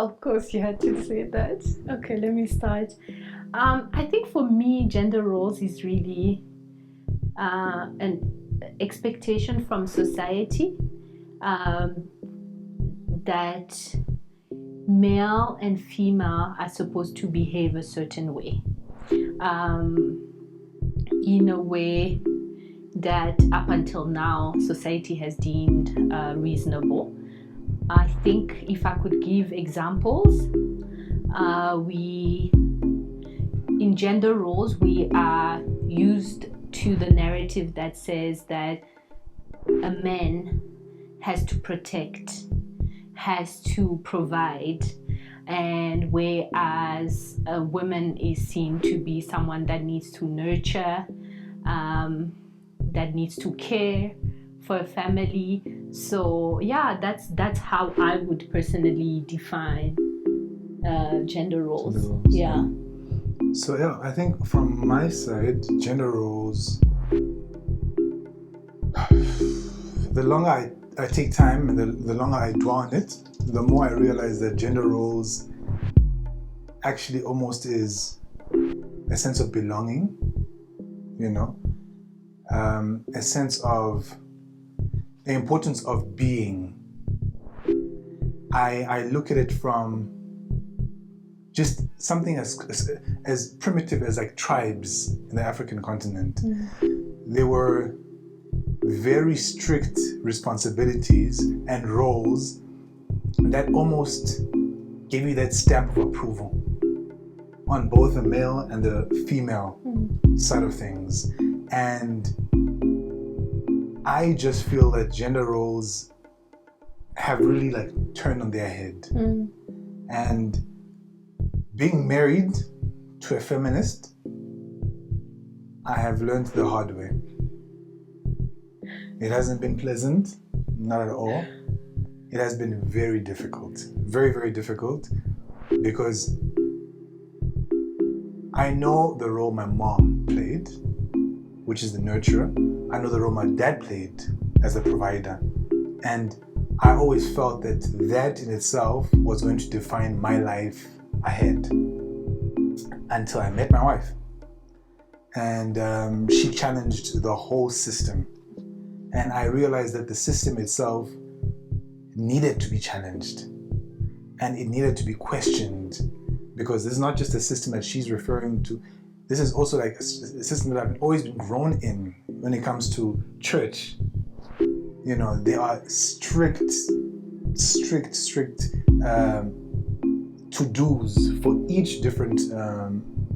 Of course, you had to say that. Okay, let me start. I think for me, gender roles is really an expectation from society um, that male and female are supposed to behave a certain way, um, in a way that up until now society has deemed reasonable. I think if I could give examples, we in gender roles we are used to the narrative that says that a man has to protect, has to provide, and whereas a woman is seen to be someone that needs to nurture, that needs to care for a family. So yeah, that's how I would personally define gender roles. Yeah. So yeah, I think from my side, gender roles, the longer I take time and the longer I dwell on it, the more I realize that gender roles actually almost is a sense of belonging, a sense of the importance of being. I look at it from just something as primitive as like tribes in the African continent. There were very strict responsibilities and roles that almost gave you that stamp of approval on both the male and the female side of things. And I just feel that gender roles have really like turned on their head. And being married to a feminist, I have learned the hard way. It hasn't been pleasant, not at all. It has been very difficult, very, very difficult, because I know the role my mom played, which is the nurturer. I know the role my dad played as a provider. And I always felt that that in itself was going to define my life ahead until I met my wife. And she challenged the whole system. And I realized that the system itself needed to be challenged and it needed to be questioned, because this is not just a system that she's referring to. This is also like a system that I've always been grown in when it comes to church. There are strict to-dos for each different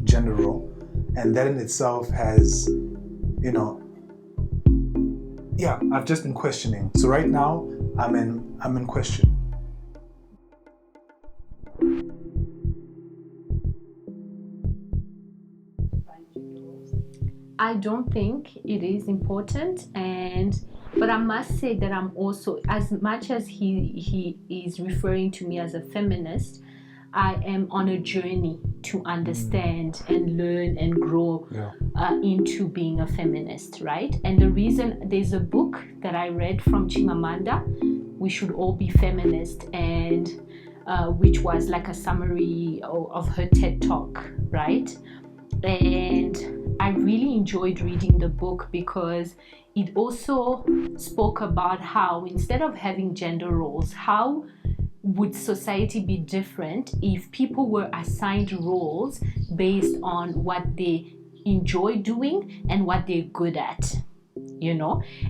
gender role. And that in itself has, I've just been questioning. So right now, I'm in question. I don't think it is important, but I must say that I'm also, as much as he is referring to me as a feminist, I am on a journey to understand and learn and grow into being a feminist, right? And the reason, there's a book that I read from Chimamanda, We Should All Be Feminist, and which was like a summary of her TED Talk, right? And I really enjoyed reading the book because it also spoke about how, instead of having gender roles, how would society be different if people were assigned roles based on what they enjoy doing and what they're good at,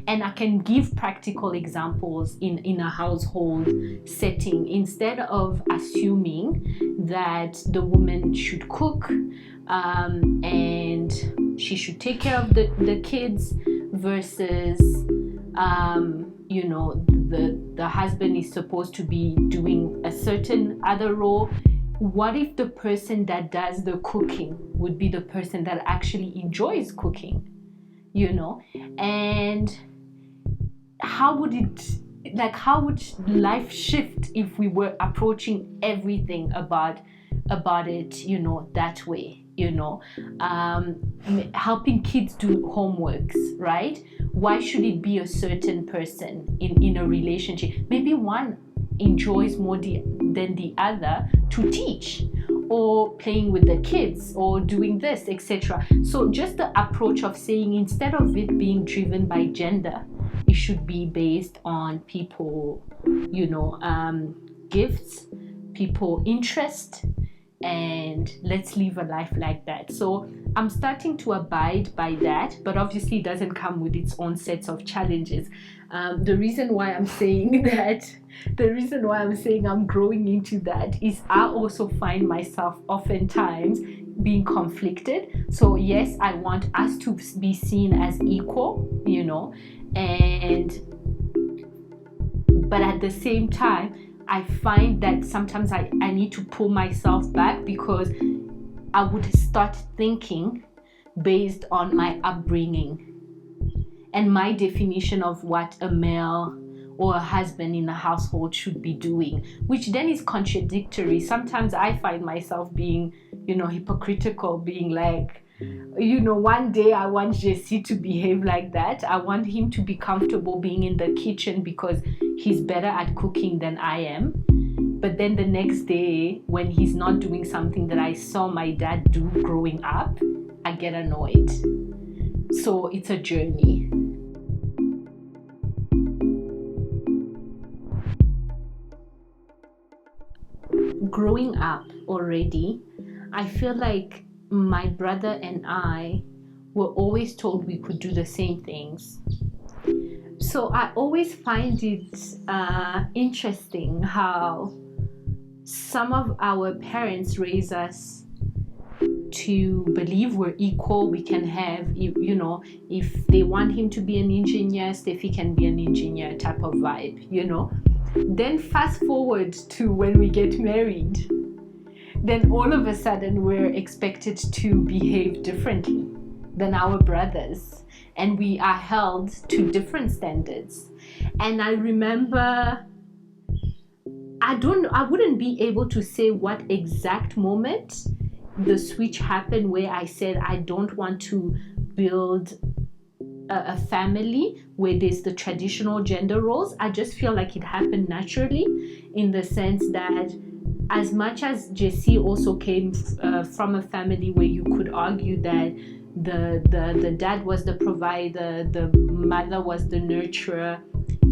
And I can give practical examples in a household setting. Instead of assuming that the woman should cook and she should take care of the kids versus the husband is supposed to be doing a certain other role. What if the person that does the cooking would be the person that actually enjoys cooking, And how would life shift if we were approaching everything about it, that way? Helping kids do homeworks, right? Why should it be a certain person in a relationship? Maybe one enjoys more than the other to teach, or playing with the kids, or doing this, etc. So just the approach of saying, instead of it being driven by gender, it should be based on people, gifts, people interest, and let's live a life like that. So I'm starting to abide by that, but obviously it doesn't come with its own sets of challenges. The reason why I'm saying I'm growing into that is I also find myself oftentimes being conflicted. So yes, I want us to be seen as equal, but at the same time, I find that sometimes I need to pull myself back, because I would start thinking based on my upbringing and my definition of what a male or a husband in a household should be doing, which then is contradictory. Sometimes I find myself being, hypocritical, being like, one day I want Jesse to behave like that. I want him to be comfortable being in the kitchen because he's better at cooking than I am. But then the next day, when he's not doing something that I saw my dad do growing up, I get annoyed. So it's a journey. Growing up already, I feel like my brother and I were always told we could do the same things. So I always find it interesting how some of our parents raise us to believe we're equal. We can have, if they want him to be an engineer, Steffi can be an engineer type of vibe, Then fast forward to when we get married, then all of a sudden we're expected to behave differently than our brothers, and we are held to different standards. And I remember, I wouldn't be able to say what exact moment the switch happened where I said I don't want to build a family where there's the traditional gender roles. I just feel like it happened naturally, in the sense that as much as Jesse also came from a family where you could argue that the dad was the provider, the mother was the nurturer,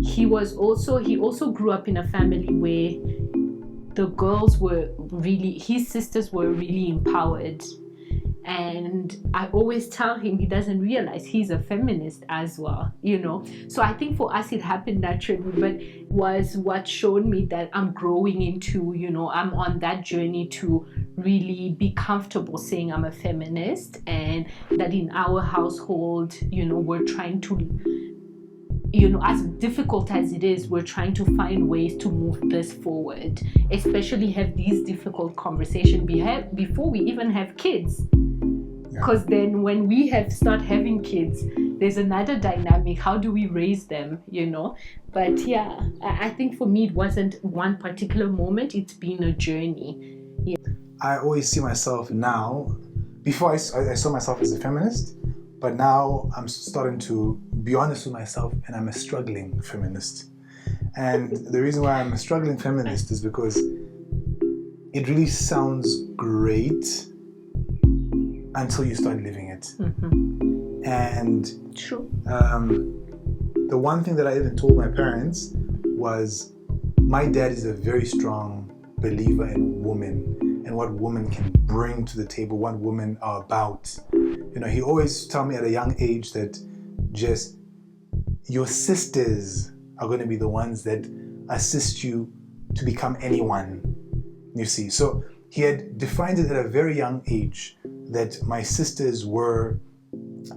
he also grew up in a family where the girls were really, his sisters were really empowered. And I always tell him he doesn't realize he's a feminist as well, So I think for us it happened naturally, but was what showed me that I'm growing into, I'm on that journey to really be comfortable saying I'm a feminist, and that in our household, we're trying to, as difficult as it is, we're trying to find ways to move this forward, especially have these difficult conversations before we even have kids. Because then when we start having kids, there's another dynamic. How do we raise them, But yeah, I think for me, it wasn't one particular moment. It's been a journey. Yeah. I always see myself now, before I saw myself as a feminist, but now I'm starting to be honest with myself, and I'm a struggling feminist. And the reason why I'm a struggling feminist is because it really sounds great until you start living it. Mm-hmm. And true. The one thing that I even told my parents was, my dad is a very strong believer in women and what women can bring to the table, what women are about. He always told me at a young age that just your sisters are going to be the ones that assist you to become anyone, you see. So he had defined it at a very young age that my sisters were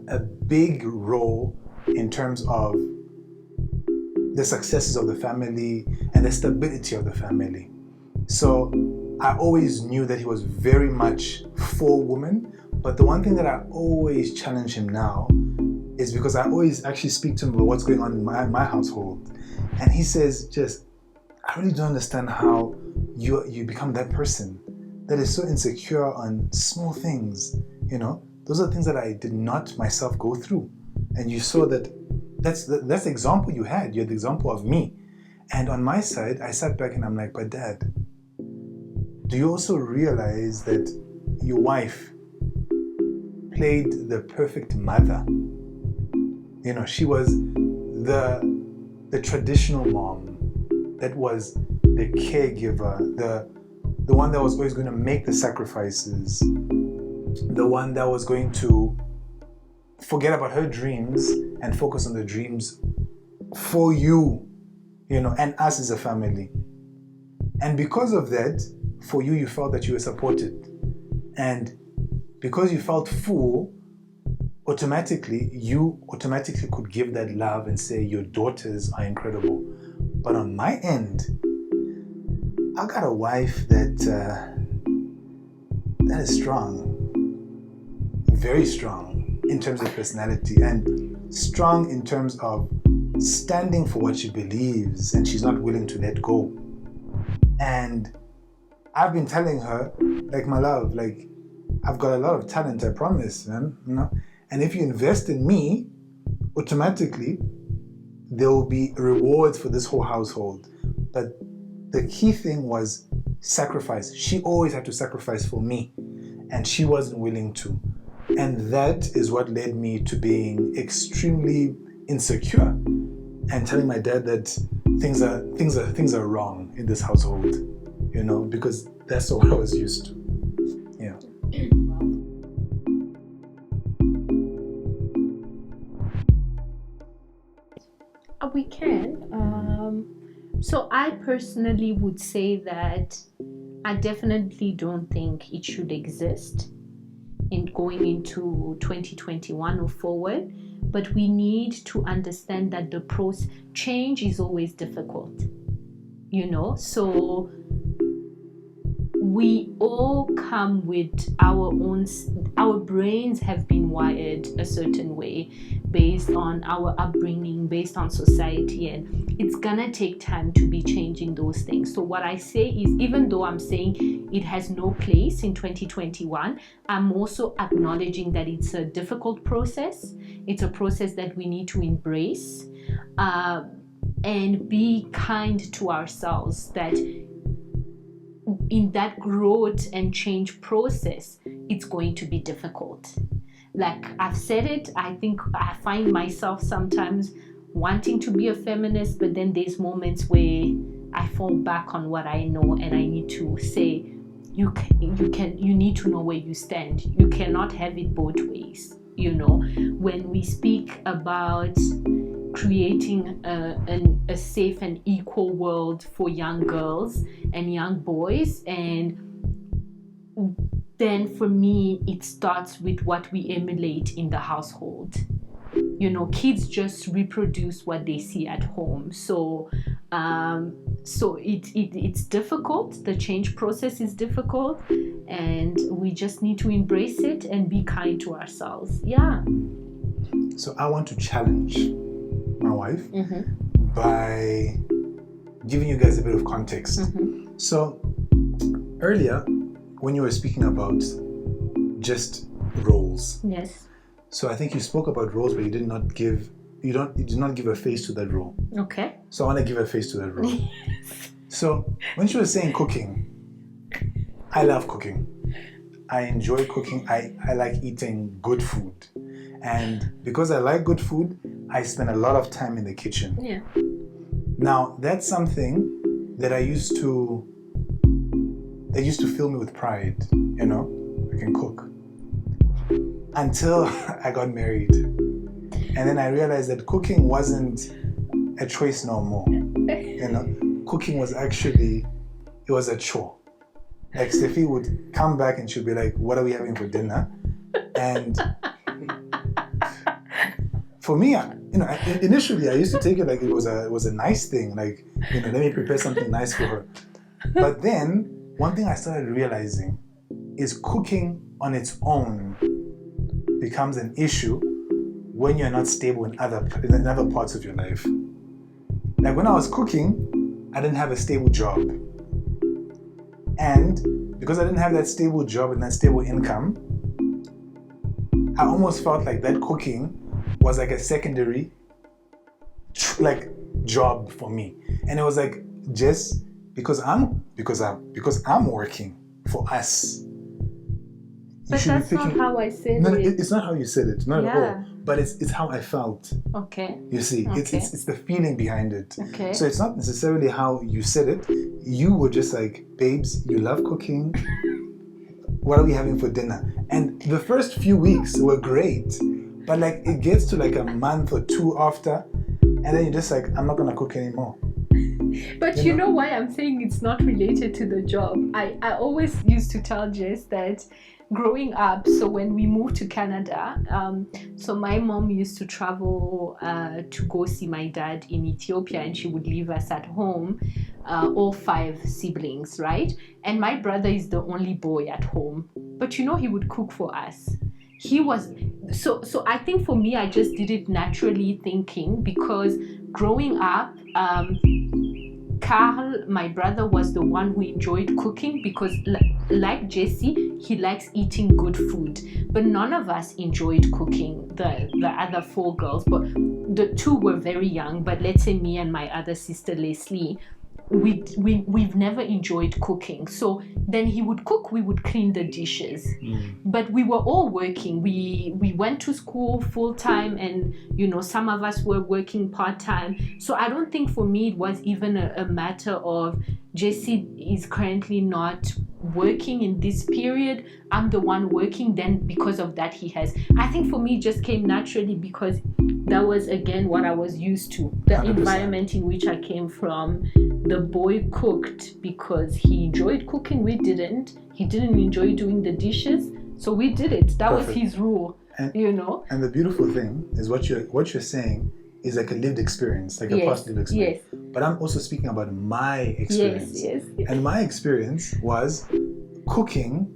a big role in terms of the successes of the family and the stability of the family. So I always knew that he was very much for women, but the one thing that I always challenge him now is because I always actually speak to him about what's going on in my household. And he says, I really don't understand how you become that person that is so insecure on small things, Those are things that I did not myself go through. And you saw that that's the example you had. You had the example of me. And on my side, I sat back and I'm like, but Dad, do you also realize that your wife played the perfect mother? You know, she was the traditional mom that was the caregiver, the one that was always going to make the sacrifices, the one that was going to forget about her dreams and focus on the dreams for you, you know, and us as a family. And because of that, for you, you felt that you were supported. And because you felt full, you automatically could give that love and say, your daughters are incredible. But on my end, I got a wife that is strong, very strong in terms of personality, and strong in terms of standing for what she believes, and she's not willing to let go. And I've been telling her, like, my love, like, I've got a lot of talent, I promise, man, you know. And if you invest in me, automatically there will be rewards for this whole household. But the key thing was sacrifice. She always had to sacrifice for me, and she wasn't willing to. And that is what led me to being extremely insecure and telling my dad that things are wrong in this household, you know, because that's what I was used to. Yeah. We can. So I personally would say that I definitely don't think it should exist in going into 2021 or forward. But we need to understand that the process, change is always difficult, you know. So we all come with our brains have been wired a certain way based on our upbringing, based on society, and it's gonna take time to be changing those things. So what I say is, even though I'm saying it has no place in 2021, I'm also acknowledging that it's a difficult process. It's a process that we need to embrace and be kind to ourselves, that in that growth and change process, it's going to be difficult. Like I've said it, I think I find myself sometimes wanting to be a feminist, but then there's moments where I fall back on what I know, and I need to say, you need to know where you stand. You cannot have it both ways. You know, when we speak about creating a safe and equal world for young girls and young boys, and then for me it starts with what we emulate in the household. You know, kids just reproduce what they see at home. So it's difficult. The change process is difficult, and we just need to embrace it and be kind to ourselves. Yeah. So I want to challenge my wife by giving you guys a bit of context. So earlier, when you were speaking about just roles, yes. So I think you spoke about roles, but you did not give a face to that role. Okay. So I want to give a face to that role. So when she was saying cooking, I love cooking. I enjoy cooking. I like eating good food. And because I like good food, I spend a lot of time in the kitchen. Yeah. Now, that's something that used to fill me with pride, you know? I can cook. Until I got married. And then I realized that cooking wasn't a choice no more. You know? Cooking was actually, it was a chore. Like Steffi would come back and she'd be like, what are we having for dinner? And for me, you know, initially I used to take it like it was a nice thing, like, you know, let me prepare something nice for her. But then one thing I started realizing is cooking on its own becomes an issue when you're not stable in other parts of your life. Like when I was cooking, I didn't have a stable job. And because I didn't have that stable job and that stable income, I almost felt like that cooking was like a secondary, like job for me. And it was like, just because I'm working for us. But that's not how I said no, it. It's not how you said it, not at all. But it's how I felt. Okay. You see, it's the feeling behind it. Okay. So it's not necessarily how you said it. You were just like, babes, you love cooking. What are we having for dinner? And the first few weeks were great. But like it gets to like a month or two after, and then you're just like, I'm not gonna cook anymore. But you know why I'm saying it's not related to the job? I always used to tell Jess that growing up, so when we moved to Canada, so my mom used to travel to go see my dad in Ethiopia, and she would leave us at home, all 5 siblings, right? And my brother is the only boy at home, but he would cook for us. He was so I think for me, I just did it naturally, thinking, because growing up, Carl, my brother, was the one who enjoyed cooking, because like Jesse, he likes eating good food, but none of us enjoyed cooking, the other 4 girls, but the 2 were very young. But let's say me and my other sister Leslie, we've never enjoyed cooking. So then he would cook, we would clean the dishes. But we were all working. We went to school full time, and some of us were working part time. So I don't think for me it was even a matter of Jesse is currently not working in this period, I'm the one working, then because of that he has. I think for me it just came naturally, because that was again what I was used to, the 100%. Environment in which I came from. The boy cooked because he enjoyed cooking, we didn't. He didn't enjoy doing the dishes, so we did it. That Perfect. Was his rule. And the beautiful thing is what you're saying is like a lived experience, like a positive experience. Yes. But I'm also speaking about my experience. Yes. And my experience was cooking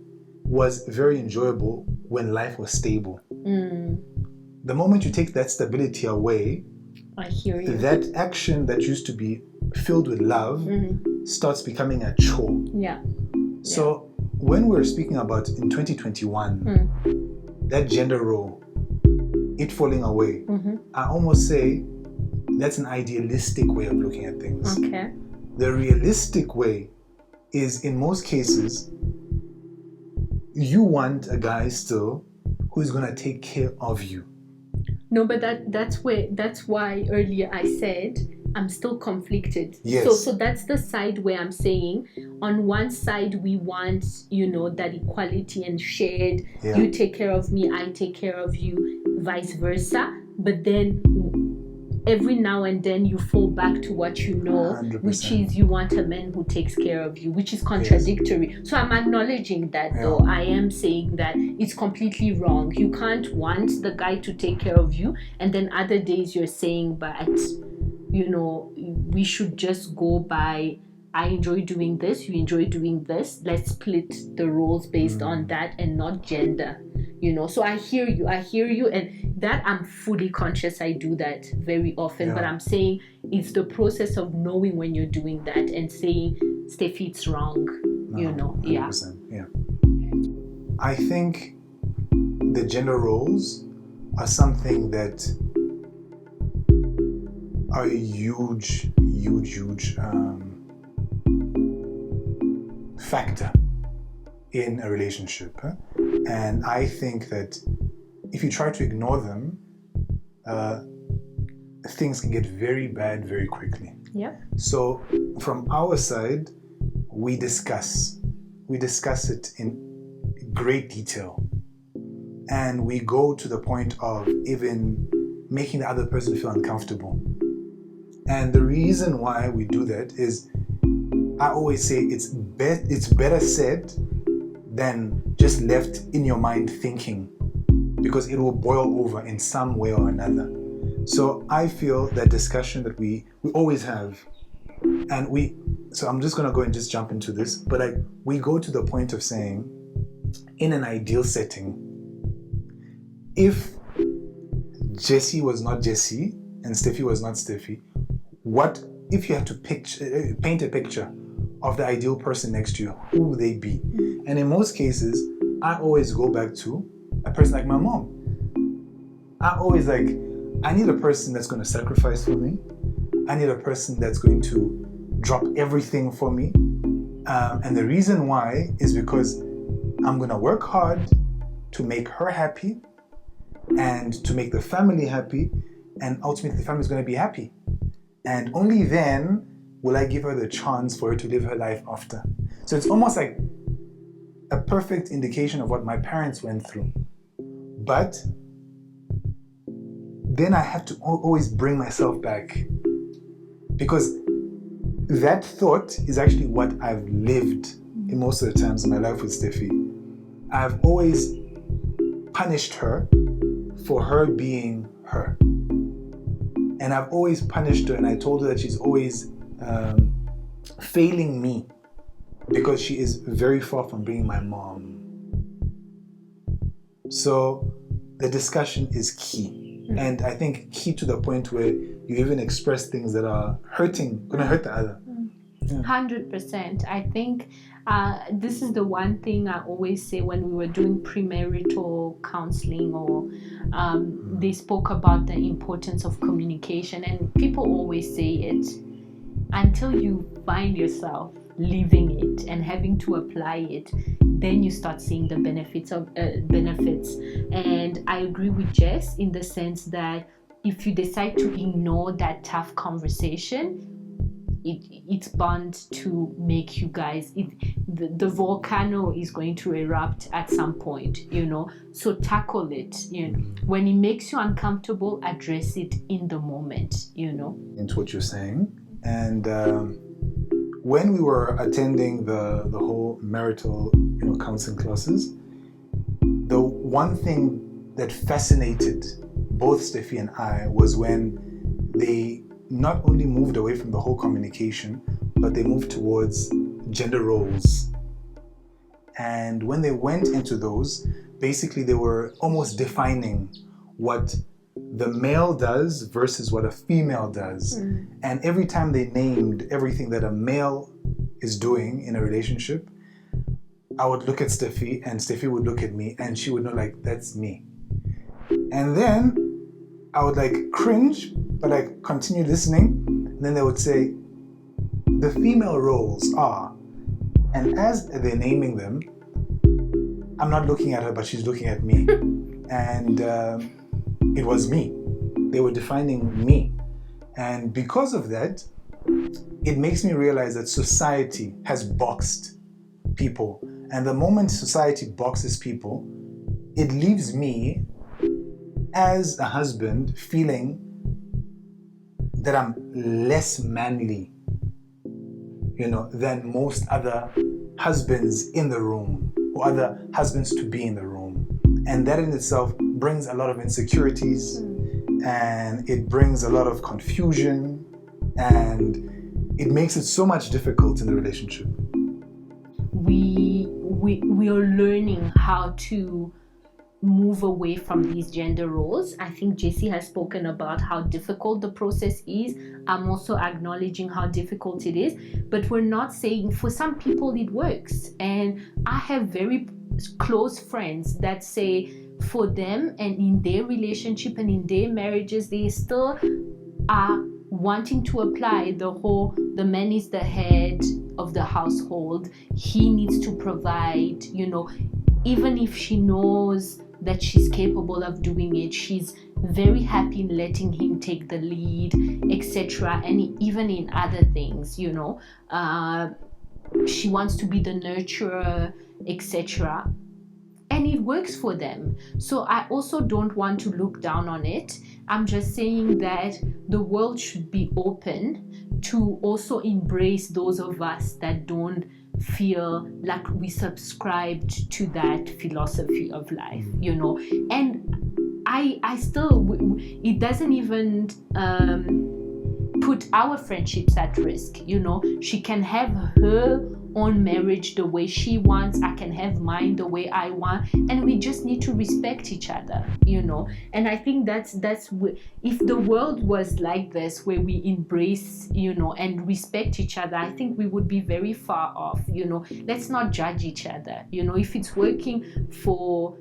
was very enjoyable when life was stable. The moment you take that stability away, I hear you. That action that used to be filled with love starts becoming a chore. Yeah. So when we're speaking about in 2021, that gender role, it falling away, I almost say that's an idealistic way of looking at things. Okay. The realistic way is, in most cases, you want a guy still who's going to take care of you. No, but that's why earlier I said I'm still conflicted. Yes. So that's the side where I'm saying, on one side we want, that equality and shared, you take care of me, I take care of you, vice versa. But then every now and then you fall back to what 100%. Which is you want a man who takes care of you, which is contradictory. Yes. So I'm acknowledging that though. I am saying that it's completely wrong. You can't want the guy to take care of you, and then other days you're saying, but we should just go by, I enjoy doing this, you enjoy doing this, let's split the roles based on that and not gender. So I hear you, and that I'm fully conscious I do that very often, but I'm saying it's the process of knowing when you're doing that and saying, Steffi, it's wrong. 100%, yeah. I think the gender roles are something that are a huge factor in a relationship. And I think that if you try to ignore them, things can get very bad very quickly. Yeah. So from our side, we discuss it in great detail. And we go to the point of even making the other person feel uncomfortable. And the reason why we do that is, I always say it's better said than just left in your mind thinking, because it will boil over in some way or another. So I feel that discussion that we always have, so I'm just gonna go and just jump into this, but we go to the point of saying, in an ideal setting, if Jesse was not Jesse and Steffi was not Steffi, what if you had to paint a picture of the ideal person next to you, who would they be? And in most cases, I always go back to a person like my mom. I always I need a person that's going to sacrifice for me. I need a person that's going to drop everything for me. And the reason why is because I'm going to work hard to make her happy and to make the family happy, and ultimately the family is going to be happy. And only then will I give her the chance for her to live her life after. So it's almost like a perfect indication of what my parents went through. But then I have to always bring myself back, because that thought is actually what I've lived in most of the times in my life with Steffi. I've always punished her for her being her. And I've always punished her, and I told her that she's always failing me because she is very far from being my mom. So the discussion is key. And I think key to the point where you even express things that are going to hurt the other. 100%. I think this is the one thing I always say when we were doing premarital counseling, or they spoke about the importance of communication, and people always say it until you find yourself living it and having to apply it, then you start seeing the benefits. And I agree with Jess in the sense that if you decide to ignore that tough conversation, it's bound to make you guys, the volcano is going to erupt at some point, so tackle it. When it makes you uncomfortable, address it in the moment. Into what you're saying. And when we were attending the whole marital counseling classes, the one thing that fascinated both Steffi and I was when they not only moved away from the whole communication, but they moved towards gender roles. And when they went into those, basically they were almost defining what the male does versus what a female does. And every time they named everything that a male is doing in a relationship, I would look at Steffi, and Steffi would look at me, and she would know, like, that's me. And then I would cringe, but continue listening. And then they would say, the female roles are, and as they're naming them, I'm not looking at her, but she's looking at me. And it was me. They were defining me. And because of that, it makes me realize that society has boxed people. And the moment society boxes people, it leaves me as a husband feeling that I'm less manly, than most other husbands in the room, or other husbands to be in the room. And that in itself brings a lot of insecurities, and it brings a lot of confusion, and it makes it so much difficult in the relationship. We are learning how to move away from these gender roles. I think Jessy has spoken about how difficult the process is. I'm also acknowledging how difficult it is, but we're not saying for some people it works. And I have very close friends that say for them and in their relationship and in their marriages, they still are wanting to apply the man is the head of the household, he needs to provide, even if she knows that she's capable of doing it, she's very happy in letting him take the lead, etc. And even in other things, she wants to be the nurturer, etc. And it works for them. So I also don't want to look down on it. I'm just saying that the world should be open to also embrace those of us that don't feel like we subscribed to that philosophy of life, And I still, it doesn't even put our friendships at risk, She can have her own marriage the way she wants, I can have mine the way I want, and we just need to respect each other, And I think that's if the world was like this, where we embrace, and respect each other, I think we would be very far off. Let's not judge each other. If it's working for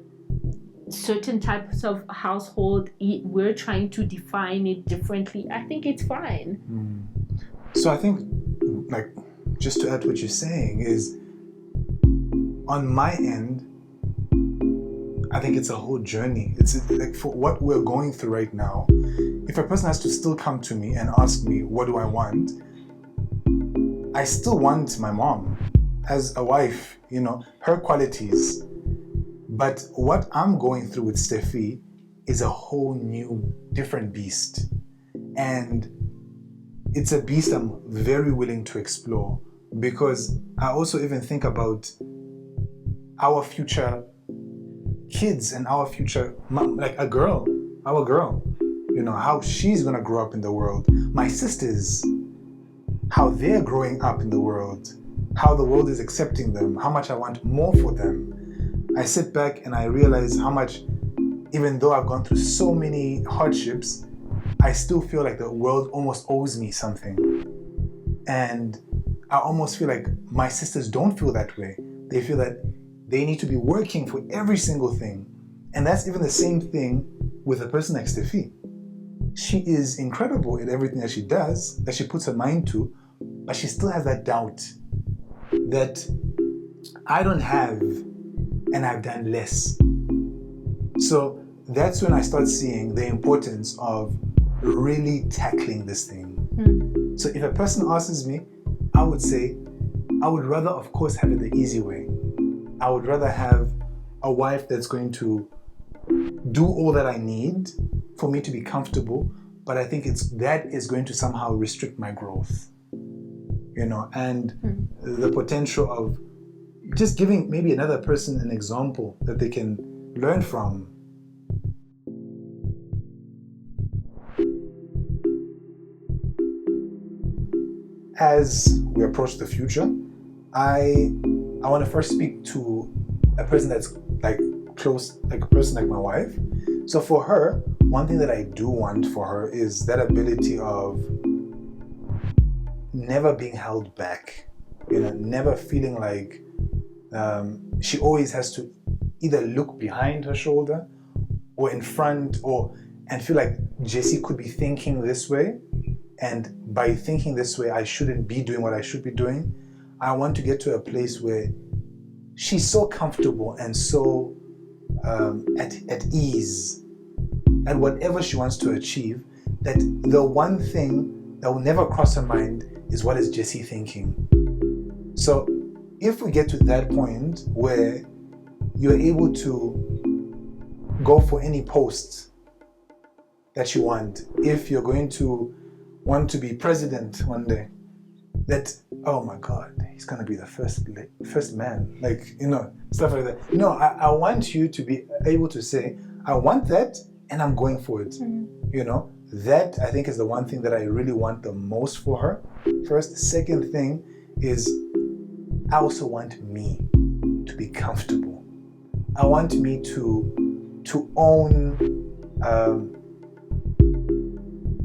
certain types of household, we're trying to define it differently. I think it's fine. So I think, like, just to add what you're saying is, on my end, I think it's a whole journey. It's like, for what we're going through right now, if a person has to still come to me and ask me, what do I want? I still want my mom as a wife, you know, her qualities. But what I'm going through with Steffi is a whole new, different beast. And it's a beast I'm very willing to explore, because I also even think about our future kids and our future, like our girl, you know, how she's gonna grow up in the world. My sisters, how they're growing up in the world, how the world is accepting them, how much I want more for them. I sit back and I realize how much, even though I've gone through so many hardships, I still feel like the world almost owes me something. And I almost feel like my sisters don't feel that way. They feel that they need to be working for every single thing. And that's even the same thing with a person like Steffi. She is incredible at everything that she does, that she puts her mind to, but she still has that doubt that I don't have, and I've done less. So that's when I start seeing the importance of really tackling this thing. So if a person asks me, I would say, I would rather, of course, have it the easy way. I would rather have a wife that's going to do all that I need for me to be comfortable, but I think that is going to somehow restrict my growth, you know, and the potential of just giving maybe another person an example that they can learn from. As we approach the future, I want to first speak to a person that's like close, like a person like my wife. So for her, one thing that I do want for her is that ability of never being held back, you know, never feeling like she always has to either look behind her shoulder or in front, and feel like Jessy could be thinking this way, and by thinking this way I shouldn't be doing what I should be doing. I want to get to a place where she's so comfortable and so at ease at whatever she wants to achieve, that the one thing that will never cross her mind is, what is Jessy thinking? So if we get to that point where you're able to go for any post that you want, if you're going to want to be president one day, that, oh my God, he's going to be the first man, like, you know, stuff like that. No, I want you to be able to say, I want that and I'm going for it. You know, that I think is the one thing that I really want the most for her. First. Second thing is, I also want me to be comfortable. I want me to own,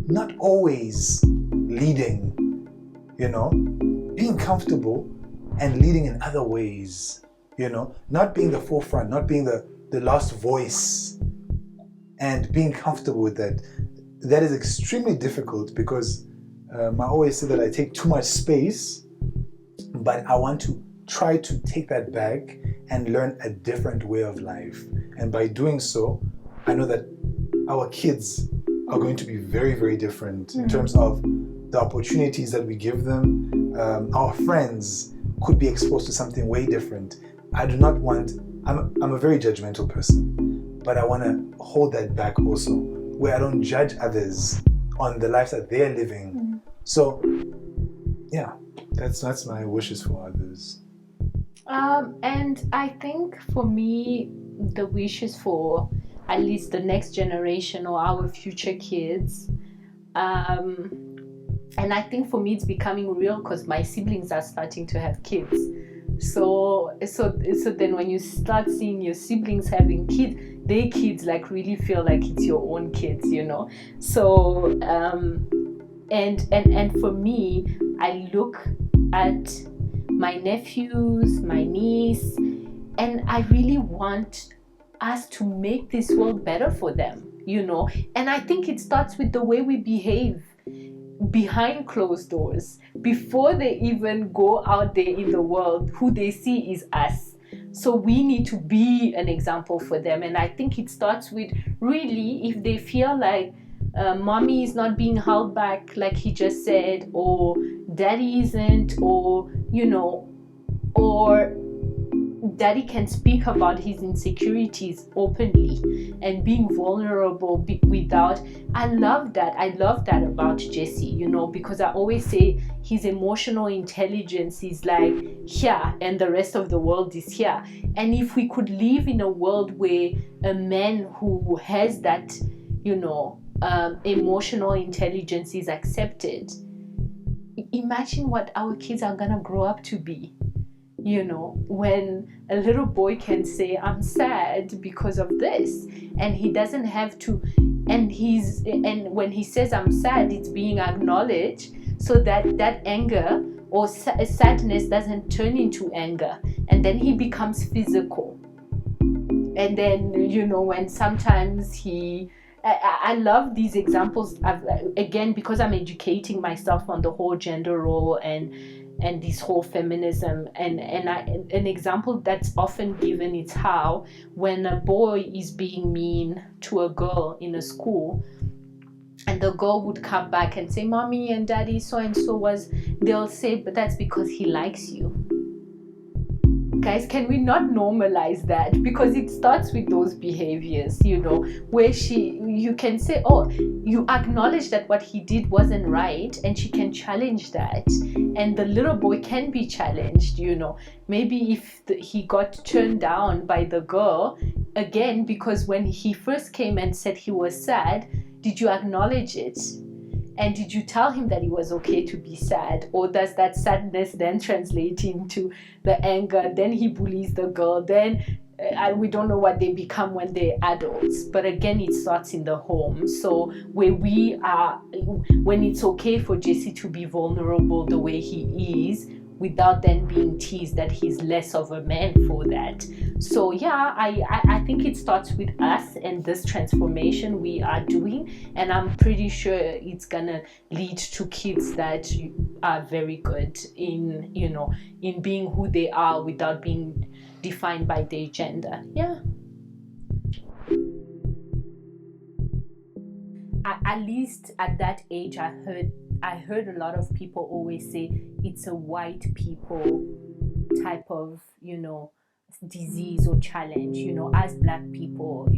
not always leading, you know, being comfortable and leading in other ways, you know, not being the forefront, not being the last voice, and being comfortable with that. That is extremely difficult, because I always say that I take too much space, but I want to try to take that back and learn a different way of life. And by doing so, I know that our kids are going to be very, very different in terms of the opportunities that we give them. Our friends could be exposed to something way different. I do not want, I'm a very judgmental person, but I want to hold that back also, where I don't judge others on the lives that they're living. So yeah, that's my wishes for others. And I think for me, the wishes for at least the next generation or our future kids, and I think for me it's becoming real because my siblings are starting to have kids. So then when you start seeing your siblings having kids, their kids like really feel like it's your own kids, you know. So and for me, I look at my nephews, my niece, and I really want us to make this world better for them, and I think it starts with the way we behave behind closed doors. Before they even go out there in the world, who they see is us. So we need to be an example for them. And I think it starts with, really, if they feel like mommy is not being held back, like he just said, or daddy isn't, or or daddy can speak about his insecurities openly and being vulnerable without. I love that about Jesse, because I always say his emotional intelligence is like here and the rest of the world is here. And if we could live in a world where a man who has that emotional intelligence is accepted, imagine what our kids are gonna grow up to be. When a little boy can say, I'm sad because of this, and he doesn't have to, and when he says I'm sad, it's being acknowledged, so that anger or sadness doesn't turn into anger, and then he becomes physical. And then when sometimes I love these examples, again, because I'm educating myself on the whole gender role and this whole feminism, and an example that's often given is how when a boy is being mean to a girl in a school, and the girl would come back and say, mommy and daddy so and so was, they'll say, but that's because he likes you. Guys, can we not normalize that? Because it starts with those behaviors, where you can say, oh, you acknowledge that what he did wasn't right, and she can challenge that, and the little boy can be challenged. Maybe if he got turned down by the girl, again, because when he first came and said he was sad, did you acknowledge it? And did you tell him that it was okay to be sad? Or does that sadness then translate into the anger? Then he bullies the girl. Then we don't know what they become when they're adults. But again, it starts in the home. So where we are, when it's okay for Jesse to be vulnerable the way he is, without then being teased that he's less of a man for that. So yeah, I think it starts with us and this transformation we are doing, and I'm pretty sure it's gonna lead to kids that are very good in in being who they are without being defined by their gender. Yeah. At least at that age, I heard a lot of people always say it's a white people type of disease or challenge, as black people,